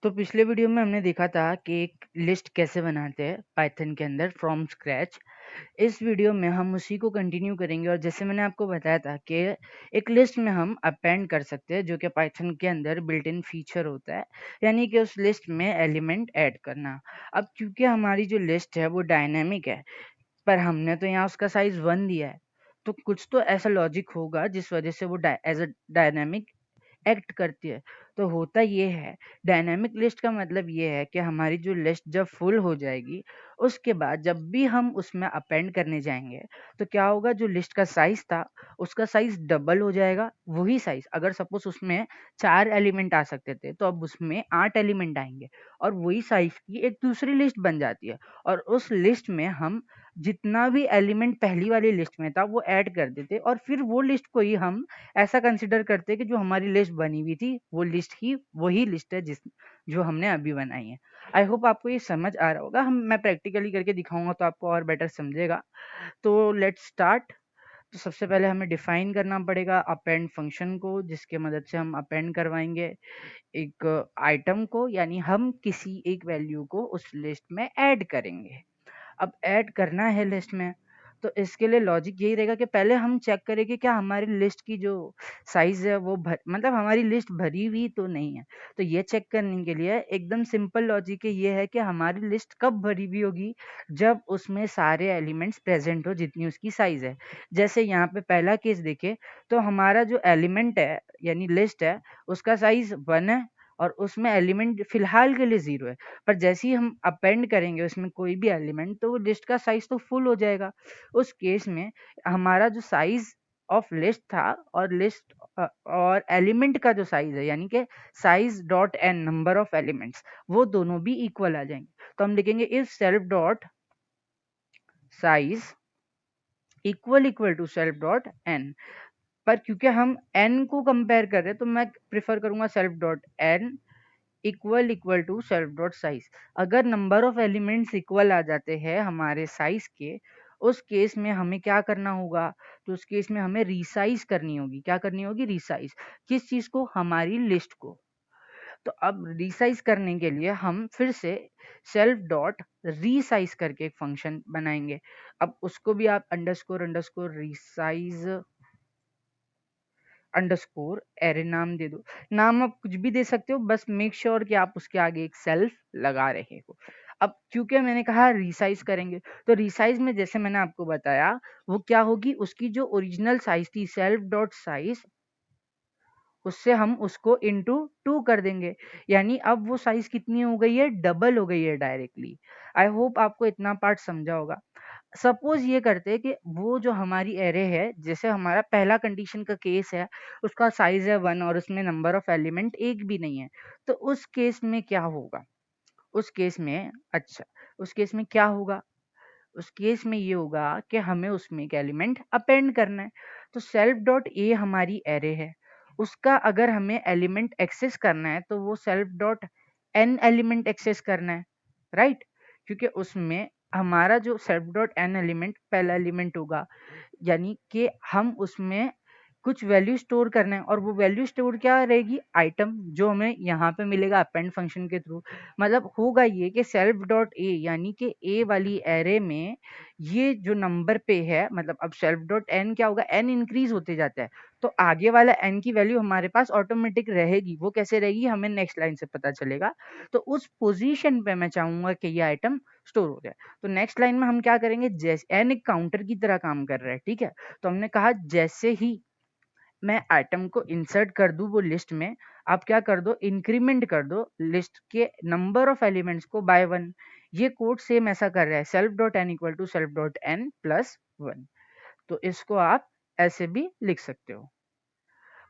तो पिछले वीडियो में हमने देखा था कि एक लिस्ट कैसे बनाते हैं पाइथन के अंदर फ्रॉम स्क्रैच। इस वीडियो में हम उसी को कंटिन्यू करेंगे और जैसे मैंने आपको बताया था कि एक लिस्ट में हम अपेंड कर सकते हैं जो कि पाइथन के अंदर बिल्ट इन फीचर होता है, यानी कि उस लिस्ट में एलिमेंट ऐड करना। अब क्योंकि हमारी जो लिस्ट है वो डायनेमिक है, पर हमने तो यहाँ उसका साइज 1 दिया है, तो कुछ तो ऐसा लॉजिक होगा जिस वजह से वो एज अ डायनेमिक एक्ट करती है। तो होता ये है, डायनामिक लिस्ट का मतलब ये है कि हमारी जो लिस्ट जब फुल हो जाएगी, उसके बाद जब भी हम उसमें अपेंड करने जाएँगे, तो क्या होगा, जो लिस्ट का साइज़ था, उसका साइज़ डबल हो जाएगा। वही साइज़ अगर सपोज़ उसमें 4 एलिमेंट आ सकते थे, तो अब उसमें 8 एलिमेंट आएँगे और वही साइज़ की एक दूसरी लिस्ट बन जाती है और उस लिस्ट में हम जितना भी एलिमेंट पहली वाली लिस्ट में था, वो ऐड कर देते और फिर वो लिस्ट को ही हम ऐसा कंसिडर करते हैं कि जो हमारी लिस्ट बनी हुई थी वो लिस्ट ही वही लिस्ट है जो हमने अभी बनाई है। आई होप आपको ये समझ आ रहा होगा। मैं प्रैक्टिकली करके दिखाऊंगा तो आपको और बेटर समझेगा। तो लेट्स स्टार्ट। तो सबसे पहले हमें डिफाइन करना पड़ेगा अपेंड फंक्शन को, जिसके मदद से हम अपेंड करवाएंगे एक आइटम को, यानी हम किसी एक वैल्यू को उस लिस्ट में ऐड करेंगे। अब ऐड करना है लिस्ट में, तो इसके लिए लॉजिक यही रहेगा कि पहले हम चेक करें कि क्या हमारी लिस्ट की जो साइज है वो मतलब हमारी लिस्ट भरी हुई तो नहीं है। तो ये चेक करने के लिए एकदम सिंपल लॉजिक ये है कि हमारी लिस्ट कब भरी हुई होगी, जब उसमें सारे एलिमेंट्स प्रेजेंट हो जितनी उसकी साइज है। जैसे यहाँ पे पहला केस देखे, तो हमारा जो एलिमेंट है यानी लिस्ट है, उसका साइज 1 है और उसमें एलिमेंट फिलहाल के लिए 0 है। पर जैसे ही हम अपेंड करेंगे उसमें कोई भी एलिमेंट, तो वो लिस्ट का साइज तो फुल हो जाएगा। उस केस में हमारा जो साइज ऑफ लिस्ट था और लिस्ट और एलिमेंट का जो साइज है, यानी कि size dot n number of elements, वो दोनों भी इक्वल आ जाएंगे। तो हम लिखेंगे if self dot size equal to self dot n. पर क्योंकि हम n को कंपेयर कर रहे हैं, तो मैं प्रिफर करूंगा self dot n equal to self dot size. अगर नंबर ऑफ एलिमेंट्स इक्वल आ जाते हैं हमारे साइज के, उस केस में हमें क्या करना होगा, तो उस केस में हमें रिसाइज करनी होगी। क्या करनी होगी? रिसाइज। किस चीज को? हमारी लिस्ट को। तो अब रिसाइज करने के लिए हम फिर से सेल्फ डॉट रीसाइज करके एक फंक्शन बनाएंगे। अब उसको भी आप underscore underscore resize underscore array नाम दे दो। नाम आप कुछ भी दे सकते हो, बस मेक श्योर कि आप उसके आगे एक सेल्फ लगा रहे हो। अब क्योंकि मैंने कहा रिसाइज करेंगे, तो रिसाइज में जैसे मैंने आपको बताया, वो क्या होगी, उसकी जो ओरिजिनल साइज थी सेल्फ डॉट साइज, उससे हम उसको इंटू 2 कर देंगे। यानी अब वो साइज कितनी हो गई है? डबल हो गई है डायरेक्टली। आई होप आपको इतना पार्ट समझा होगा। सपोज ये करते हैं कि वो जो हमारी एरे है, जैसे हमारा पहला कंडीशन का केस है, उसका साइज है 1 और उसमें नंबर ऑफ एलिमेंट एक भी नहीं है। तो उस केस में क्या होगा? उस केस में अच्छा, उस केस में क्या होगा? उस केस में ये होगा कि हमें उसमें एक एलिमेंट अपेंड करना है। तो सेल्फ डॉट ए हमारी एरे है, उसका अगर हमें एलिमेंट एक्सेस करना है, तो वो self dot n element access करना है, राइट? क्योंकि उसमें हमारा जो सेल्फ डॉट एन एलिमेंट पहला एलिमेंट होगा, यानी कि हम उसमें कुछ वैल्यू स्टोर करना है और वो वैल्यू स्टोर क्या रहेगी? आइटम, जो हमें यहाँ पे मिलेगा अपेंड फंक्शन के थ्रू। मतलब होगा ये कि सेल्फ डॉट ए, यानी कि ए वाली एरे में ये जो नंबर पे है, मतलब अब सेल्फ डॉट एन क्या होगा? एन इंक्रीज होते जाता है, तो आगे वाला एन की वैल्यू हमारे पास ऑटोमेटिक रहेगी। वो कैसे रहेगी हमें नेक्स्ट लाइन से पता चलेगा। तो उस पोजीशन पे मैं चाहूंगा कि ये आइटम स्टोर हो जाए। तो नेक्स्ट लाइन में हम क्या करेंगे? जैसे एन एक काउंटर की तरह काम कर रहा है, ठीक है, तो हमने कहा जैसे ही मैं आइटम को इंसर्ट कर दूं वो लिस्ट में, आप क्या कर दो? इंक्रीमेंट कर दो लिस्ट के नंबर ऑफ एलिमेंट्स को बाय 1। ये कोड सेम ऐसा कर रहा है, self dot n equal to self dot n plus 1। तो इसको आप ऐसे भी लिख सकते हो।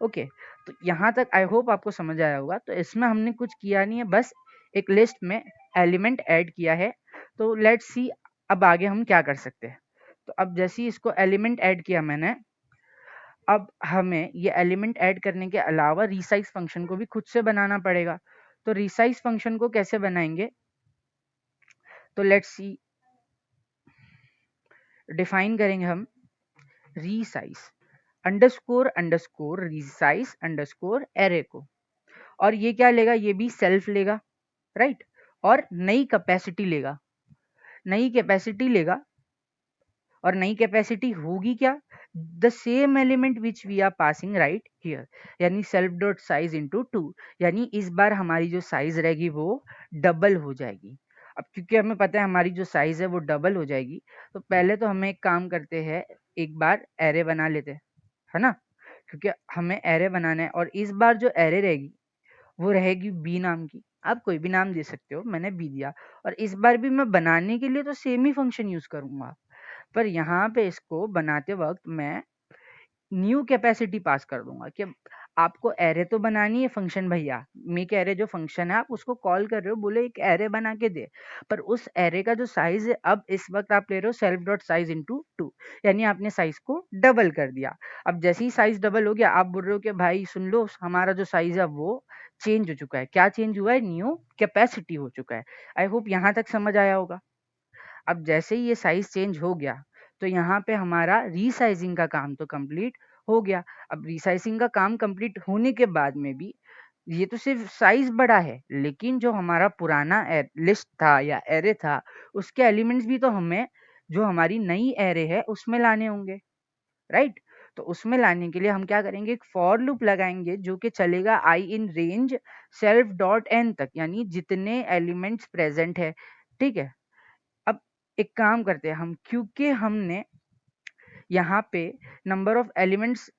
ओके, तो यहाँ तक आई होप आपको समझ आया होगा। तो इसमें हमने कुछ किया नहीं है, बस एक लिस्ट में एलिमेंट ऐड किया है। तो लेट्स सी अब आगे हम क्या कर सकते हैं। तो अब जैसे ही इसको एलिमेंट ऐड किया मैंने, अब हमें ये एलिमेंट ऐड करने के अलावा रिसाइज फंक्शन को भी खुद से बनाना पड़ेगा। तो रिसाइज फंक्शन को कैसे बनाएंगे? तो लेट्स सी, डिफाइन करेंगे हम resize underscore underscore resize underscore array को। और ये क्या लेगा? ये भी सेल्फ लेगा। राइट, और नई कैपेसिटी लेगा, नई कैपेसिटी लेगा, और नई कैपेसिटी होगी क्या, the same element which we are passing right here, यानी self dot size into two, यानी इस बार हमारी जो साइज रहेगी वो डबल हो जाएगी। अब क्योंकि हमें पता है हमारी जो साइज है वो डबल हो जाएगी, तो पहले तो हमें एक काम करते हैं, एक बार एरे बना लेते हैं, है ना, क्योंकि हमें एरे बनाना है, और इस बार जो एरे रहेगी वो रहेगी बी नाम की, आप कोई भी नाम दे सकते हो, मैंने बी दिया। और इस बार भी मैं बनाने के लिए तो सेम ही फंक्शन यूज करूंगा, पर यहाँ पे इसको बनाते वक्त मैं न्यू कैपेसिटी पास कर दूंगा कि आपको एरे तो बनानी है फंक्शन भैया, मेक एरे जो फंक्शन है आप उसको कॉल कर रहे हो, बोले एक एरे बना के दे, पर उस एरे का जो साइज है अब इस वक्त आप ले रहे हो self dot size into two, यानी आपने साइज को डबल कर दिया। अब जैसे ही साइज डबल हो गया आप बोल रहे हो कि भाई सुन लो हमारा जो साइज है वो चेंज हो चुका है, क्या चेंज हुआ है, न्यू कैपेसिटी हो चुका है। आई होप यहाँ तक समझ आया होगा। अब जैसे ही ये साइज चेंज हो गया तो यहाँ पे हमारा रीसाइजिंग का काम तो कंप्लीट हो गया। अब रीसाइजिंग का काम कंप्लीट होने के बाद में भी ये तो सिर्फ साइज बड़ा है, लेकिन जो हमारा पुराना लिस्ट था या एरे था उसके एलिमेंट्स भी तो हमें जो हमारी नई एरे है उसमें लाने होंगे, राइट। तो उसमें लाने के लिए हम क्या करेंगे, एक फॉर लूप लगाएंगे जो कि चलेगा i in range self dot n तक, यानी जितने एलिमेंट्स प्रेजेंट है, ठीक है। अब एक काम करते हैं हम, क्योंकि हमने यहाँ पे नंबर ऑफ एलिमेंट्स,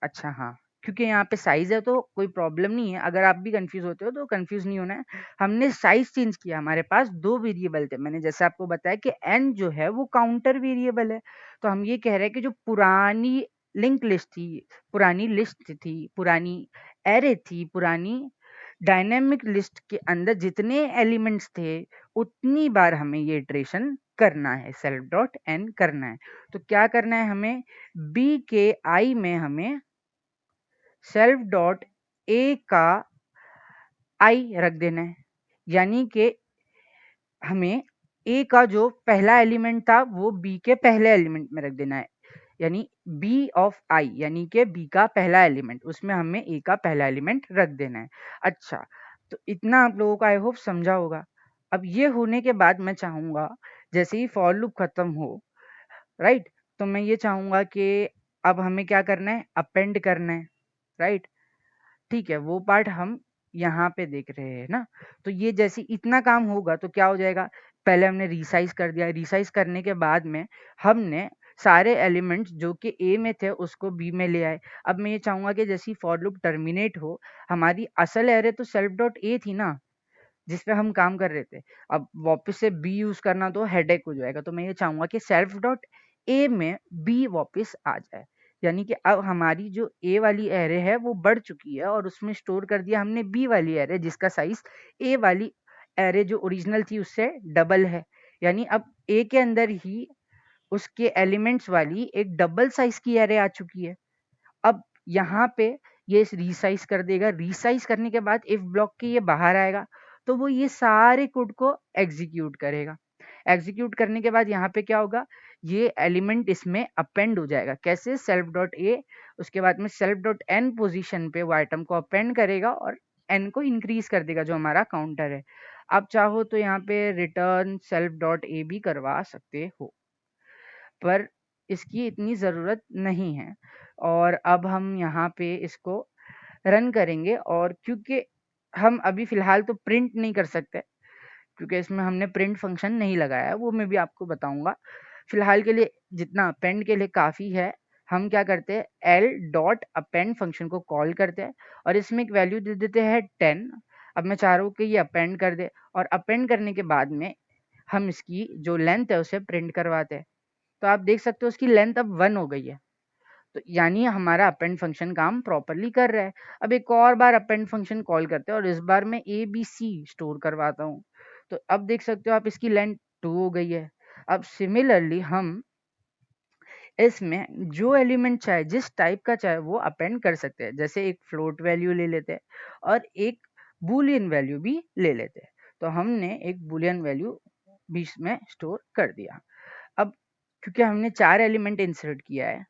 अच्छा हाँ, क्योंकि यहाँ पे साइज है तो कोई प्रॉब्लम नहीं है, अगर आप भी कंफ्यूज होते हो तो कंफ्यूज नहीं होना है। हमने साइज चेंज किया, हमारे पास दो वेरिएबल थे, मैंने जैसे आपको बताया कि n जो है वो काउंटर वेरिएबल है, तो हम ये कह रहे हैं कि जो पुरानी लिंक लिस्ट थी, पुरानी लिस्ट थी, पुरानी एरे थी, पुरानी डायनेमिक लिस्ट के अंदर जितने एलिमेंट्स थे उतनी बार हमें ये इटरेशन करना है, सेल्फ डॉट एन करना है। तो क्या करना है हमें, बी के आई में हमें सेल्फ डॉट ए का आई रख देना है, यानी कि हमें ए का जो पहला एलिमेंट था वो बी के पहले एलिमेंट में रख देना है, यानी बी ऑफ आई, यानी कि बी का पहला एलिमेंट, उसमें हमें ए का पहला एलिमेंट रख देना है। अच्छा, तो इतना आप लोगों को आई होप समझा होगा। अब ये होने के बाद मैं चाहूंगा जैसे ही फॉर लूप खत्म हो, राइट, तो मैं ये चाहूंगा कि अब हमें क्या करना है, अपेंड करना है, राइट। ठीक है, वो पार्ट हम यहाँ पे देख रहे हैं ना। तो ये जैसे इतना काम होगा तो क्या हो जाएगा, पहले हमने रिसाइज कर दिया, रिसाइज करने के बाद में हमने सारे एलिमेंट्स जो कि ए में थे उसको बी में ले आए। अब मैं ये चाहूंगा कि जैसे फॉर लूप टर्मिनेट हो, हमारी असल एरे तो सेल्फ डॉट ए थी ना जिस पे हम काम कर रहे थे, अब वापस से बी यूज करना तो हेडेक हो जाएगा, तो मैं ये चाहूंगा कि सेल्फ डॉट ए में बी वापस आ जाए, यानी कि अब हमारी जो ए वाली एरे है वो बढ़ चुकी है और उसमें स्टोर कर दिया हमने बी वाली एरे जिसका साइज ए वाली एरे जो ओरिजिनल थी उससे डबल है, यानी अब ए के अंदर ही उसके एलिमेंट्स वाली एक डबल साइज की एरे आ चुकी है। अब यहाँ पे ये रीसाइज कर देगा, रीसाइज करने के बाद इफ ब्लॉक के ये बाहर आएगा तो वो ये सारे कोड को एग्जीक्यूट करेगा। एग्जीक्यूट करने के बाद यहाँ पे क्या होगा, ये एलिमेंट इसमें अपेंड हो जाएगा, कैसे, सेल्फ डॉट ए, उसके बाद में सेल्फ डॉट एन पोजिशन पे वो आइटम को अपेंड करेगा और एन को इंक्रीज कर देगा जो हमारा काउंटर है। आप चाहो तो यहाँ पे रिटर्न सेल्फ डॉट ए भी करवा सकते हो, पर इसकी इतनी ज़रूरत नहीं है। और अब हम यहाँ पे इसको रन करेंगे, और क्योंकि हम अभी फ़िलहाल तो प्रिंट नहीं कर सकते क्योंकि इसमें हमने प्रिंट फंक्शन नहीं लगाया है, वो मैं भी आपको बताऊंगा। फ़िलहाल के लिए जितना अपेंड के लिए काफ़ी है, हम क्या करते हैं, एल डॉट अपेंड फंक्शन को कॉल करते हैं और इसमें एक वैल्यू दे देते हैं 10। अब मैं चाह रहा हूँ कि ये अपेंड कर दे, और अपेंड करने के बाद में हम इसकी जो लेंथ है उसे प्रिंट करवाते हैं। तो आप देख सकते हो उसकी लेंथ अब 1 हो गई है, तो यानी हमारा अपेंड फंक्शन काम प्रॉपरली कर रहा है। अब एक और बार अपेंड फंक्शन कॉल करते हैं और इस बार मैं ए बी सी स्टोर करवाता हूँ, तो अब देख सकते हो आप इसकी लेंथ 2 हो गई है। अब सिमिलरली हम इसमें जो एलिमेंट चाहे जिस टाइप का चाहे वो अपेंड कर सकते हैं, जैसे एक फ्लोट वैल्यू ले लेते हैं और एक बूलियन वैल्यू भी ले लेते हैं। तो हमने एक बूलियन वैल्यू बीच में स्टोर कर दिया। अब क्योंकि हमने 4 एलिमेंट इंसर्ट किया है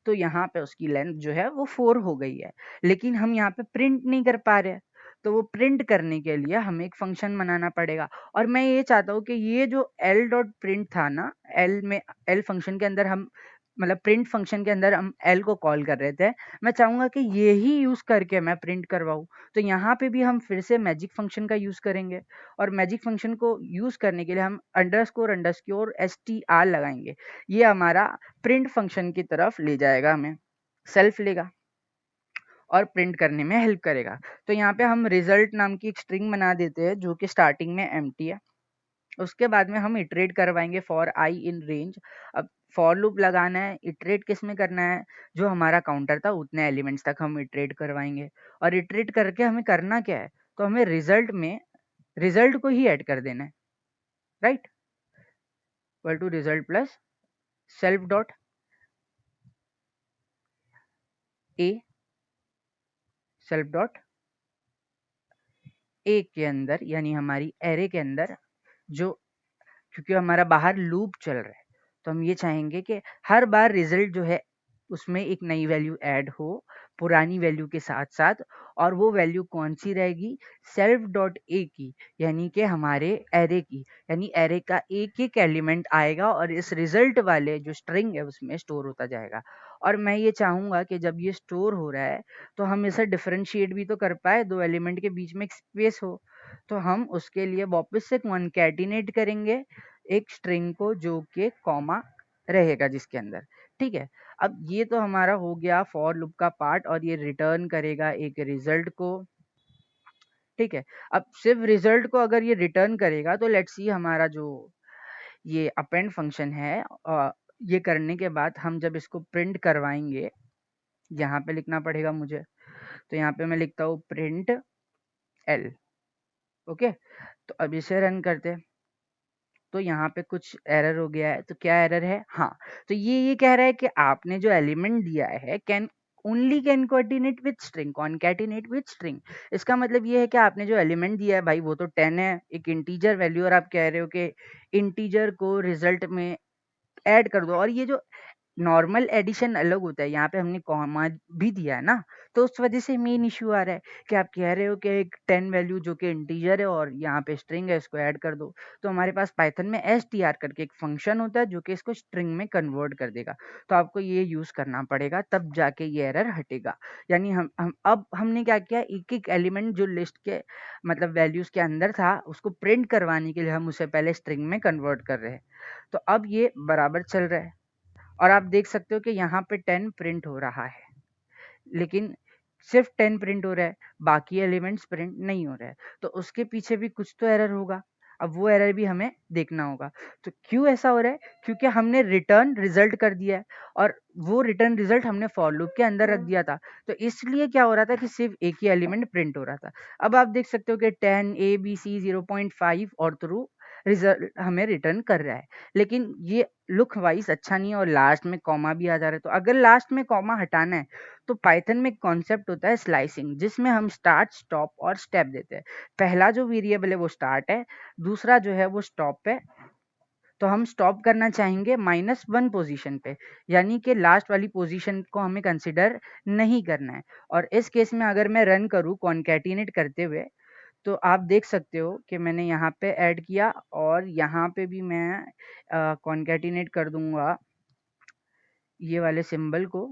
तो यहाँ पे उसकी लेंथ जो है वो 4 हो गई है, लेकिन हम यहाँ पे प्रिंट नहीं कर पा रहे हैं, तो वो प्रिंट करने के लिए हमें एक फंक्शन बनाना पड़ेगा। और मैं ये चाहता हूँ कि ये जो एल डॉट प्रिंट था ना, एल फंक्शन के अंदर हम मतलब प्रिंट फंक्शन के अंदर हम एल को कॉल कर रहे थे, मैं चाहूंगा कि ये ही यूज करके मैं प्रिंट करवाऊँ। तो यहाँ पे भी हम फिर से मैजिक फंक्शन का यूज करेंगे, और मैजिक फंक्शन को यूज करने के लिए हम अंडरस्कोर अंडरस्कोर str लगाएंगे। ये हमारा प्रिंट फंक्शन की तरफ ले जाएगा, हमें सेल्फ लेगा और प्रिंट करने में हेल्प करेगा। तो यहाँ पे हम रिजल्ट नाम की एक स्ट्रिंग बना देते हैं जो कि स्टार्टिंग में एम्प्टी है। उसके बाद में हम इटरेट करवाएंगे फॉर आई इन रेंज। अब फॉर लूप लगाना है, इटरेट किस में करना है, जो हमारा काउंटर था उतने एलिमेंट्स तक हम इटरेट करवाएंगे। और इटरेट करके हमें करना क्या है, तो हमें रिजल्ट में रिजल्ट को ही ऐड कर देना है, right, equal to result plus self dot a, self dot a के अंदर यानी हमारी एरे के अंदर, जो क्योंकि हमारा बाहर लूप चल रहा है तो हम ये चाहेंगे कि हर बार रिजल्ट जो है उसमें एक नई वैल्यू ऐड हो पुरानी वैल्यू के साथ साथ। और वो वैल्यू कौन सी रहेगी, सेल्फ डॉट ए की, यानी कि हमारे एरे की, यानी एरे का एक एक एलिमेंट आएगा और इस रिजल्ट वाले जो स्ट्रिंग है उसमें स्टोर होता जाएगा। और मैं ये चाहूंगा कि जब ये स्टोर हो रहा है तो हम इसे डिफरेंशिएट भी तो कर पाए, दो एलिमेंट के बीच में एक स्पेस हो। तो हम उसके लिए वापस से कॉन्कैटिनेट करेंगे एक स्ट्रिंग को जो कि कॉमा रहेगा जिसके अंदर, ठीक है। अब ये तो हमारा हो गया फॉर लूप का पार्ट, और ये रिटर्न करेगा एक रिजल्ट को, ठीक है। अब सिर्फ रिजल्ट को अगर ये रिटर्न करेगा तो लेट्स सी हमारा जो ये अपेंड फंक्शन है, ये करने के बाद हम जब इसको प्रिंट करवाएंगे, यहाँ पे लिखना पड़ेगा मुझे, तो यहाँ पे मैं लिखता हूँ प्रिंट एल, ओके। तो अब इसे रन करते हैं, तो यहाँ पे कुछ एरर हो गया है। तो क्या एरर है, हाँ, तो ये कह रहा है कि आपने जो एलिमेंट दिया है can only concatenate with string, concatenate with string. इसका मतलब ये है कि आपने जो एलिमेंट दिया है भाई वो तो 10 है, एक इंटीजर वैल्यू, और आप कह रहे हो कि इंटीजर को रिजल्ट में ऐड कर दो। और ये जो नॉर्मल एडिशन अलग होता है, यहाँ पे हमने कॉमा भी दिया है ना, तो उस वजह से मेन इश्यू आ रहा है कि आप कह रहे हो कि एक 10 वैल्यू जो कि इंटीजर है और यहाँ पे स्ट्रिंग है इसको ऐड कर दो। तो हमारे पास पाइथन में str करके एक फंक्शन होता है जो कि इसको स्ट्रिंग में कन्वर्ट कर देगा। तो आपको ये यूज करना पड़ेगा तब जाके ये एरर हटेगा। यानी हम अब हमने क्या किया, एक एक एलिमेंट जो लिस्ट के मतलब वैल्यूज के अंदर था उसको प्रिंट करवाने के लिए हम उसे पहले स्ट्रिंग में कन्वर्ट कर रहे हैं। तो अब ये बराबर चल रहा है, और आप देख सकते हो कि यहाँ पे 10 प्रिंट हो रहा है, लेकिन सिर्फ 10 प्रिंट हो रहा है, बाकी एलिमेंट्स प्रिंट नहीं हो रहा है। तो उसके पीछे भी कुछ तो एरर होगा, अब वो एरर भी हमें देखना होगा। तो क्यों ऐसा हो रहा है, क्योंकि हमने रिटर्न रिजल्ट कर दिया है, और वो रिटर्न रिजल्ट हमने फॉर लूप के अंदर रख दिया था। तो इसलिए क्या हो रहा था कि सिर्फ एक ही एलिमेंट प्रिंट हो रहा था। अब आप देख सकते हो कि 10 ABC 0.5 और थ्रू रिजल्ट हमें रिटर्न कर रहा है, लेकिन ये लुक वाइज अच्छा नहीं है, और लास्ट में कॉमा भी आ जा रहा है। तो अगर लास्ट में कॉमा हटाना है तो पाइथन में एक कॉन्सेप्ट होता है स्लाइसिंग, जिसमें हम स्टार्ट स्टॉप और स्टेप देते हैं। पहला जो वेरिएबल है वो स्टार्ट है, दूसरा जो है वो स्टॉप है। तो हम स्टॉप करना चाहेंगे -1 पोजीशन पे, यानी कि लास्ट वाली पोजीशन को हमें कंसिडर नहीं करना है। और इस केस में अगर मैं रन करूँ कॉन्कैटिनेट करते हुए, तो आप देख सकते हो कि मैंने यहाँ पे ऐड किया, और यहाँ पे भी मैं कॉन्कैटिनेट कर दूंगा ये वाले सिंबल को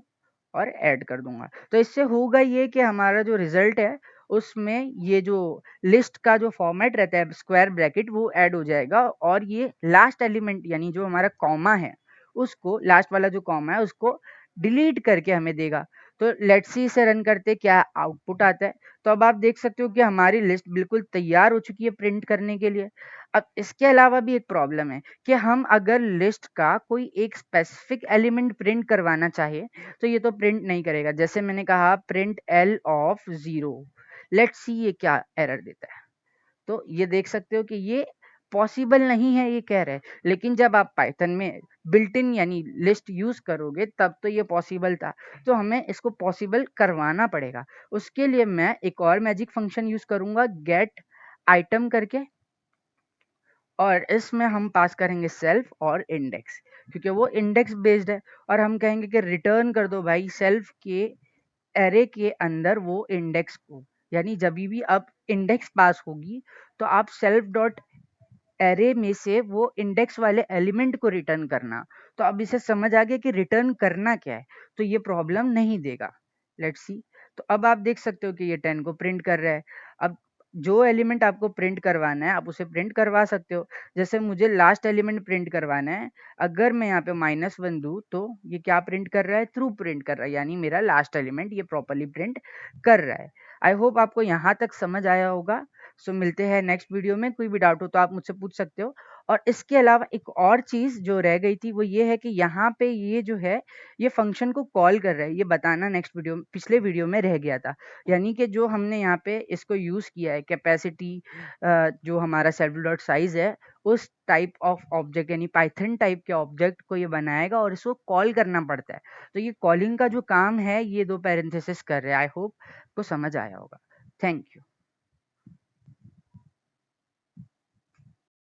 और ऐड कर दूंगा। तो इससे होगा ये कि हमारा जो रिजल्ट है उसमें ये जो लिस्ट का जो फॉर्मेट रहता है स्क्वायर ब्रैकेट वो ऐड हो जाएगा, और ये लास्ट एलिमेंट यानी जो हमारा कॉमा है उसको, लास्ट वाला जो कॉमा है उसको डिलीट करके हमें देगा। तो लेट्स सी इसे रन करते क्या आउटपुट आता है। तो अब आप देख सकते हो कि हमारी लिस्ट बिल्कुल तैयार हो चुकी है प्रिंट करने के लिए। अब इसके अलावा भी एक प्रॉब्लम है कि हम अगर लिस्ट का कोई एक स्पेसिफिक एलिमेंट प्रिंट करवाना चाहे तो ये तो प्रिंट नहीं करेगा। जैसे मैंने कहा print L of 0, let's see ये क्या एरर देता है। तो ये देख सकते हो कि ये पॉसिबल नहीं है ये कह रहा है, लेकिन जब आप पाइथन में बिल्ट इन यानी लिस्ट यूज करोगे तब तो ये पॉसिबल था। तो हमें इसको पॉसिबल करवाना पड़ेगा। उसके लिए मैं एक और मैजिक फंक्शन यूज करूंगा गेट आइटम करके, और इसमें हम पास करेंगे सेल्फ और इंडेक्स, क्योंकि वो इंडेक्स बेस्ड है। और हम कहेंगे कि रिटर्न कर दो भाई सेल्फ के एरे के अंदर वो इंडेक्स को, यानी जब भी आप इंडेक्स पास होगी तो आप सेल्फ डॉट एरे में से वो इंडेक्स वाले एलिमेंट को रिटर्न करना। तो अब इसे समझ आ गया कि रिटर्न करना क्या है, तो ये प्रॉब्लम नहीं देगा। Let's see. तो अब आप देख सकते हो कि ये 10 को प्रिंट कर रहा है। अब जो एलिमेंट आपको प्रिंट करवाना है आप उसे प्रिंट करवा सकते हो। जैसे मुझे लास्ट एलिमेंट प्रिंट करवाना है, अगर मैं यहाँ पे -1 दूँ तो ये क्या प्रिंट कर रहा है, ट्रू प्रिंट कर रहा है, यानी मेरा लास्ट एलिमेंट ये प्रॉपरली प्रिंट कर रहा है। आई होप आपको यहाँ तक समझ आया होगा। सो मिलते हैं नेक्स्ट वीडियो में। कोई भी डाउट हो तो आप मुझसे पूछ सकते हो। और इसके अलावा एक और चीज़ जो रह गई थी वो ये है कि यहाँ पे ये जो है ये फंक्शन को कॉल कर रहा है, ये बताना नेक्स्ट वीडियो पिछले वीडियो में रह गया था। यानी कि जो हमने यहाँ पे इसको यूज़ किया है कैपेसिटी, जो हमारा सेल्फ डॉट साइज है, उस टाइप ऑफ ऑब्जेक्ट यानी पाइथन टाइप के ऑब्जेक्ट को ये बनाएगा और इसको कॉल करना पड़ता है। तो ये कॉलिंग का जो काम है ये दो पैरेंथेसिस कर रहे हैं। आई होप को समझ आया होगा। Thank you.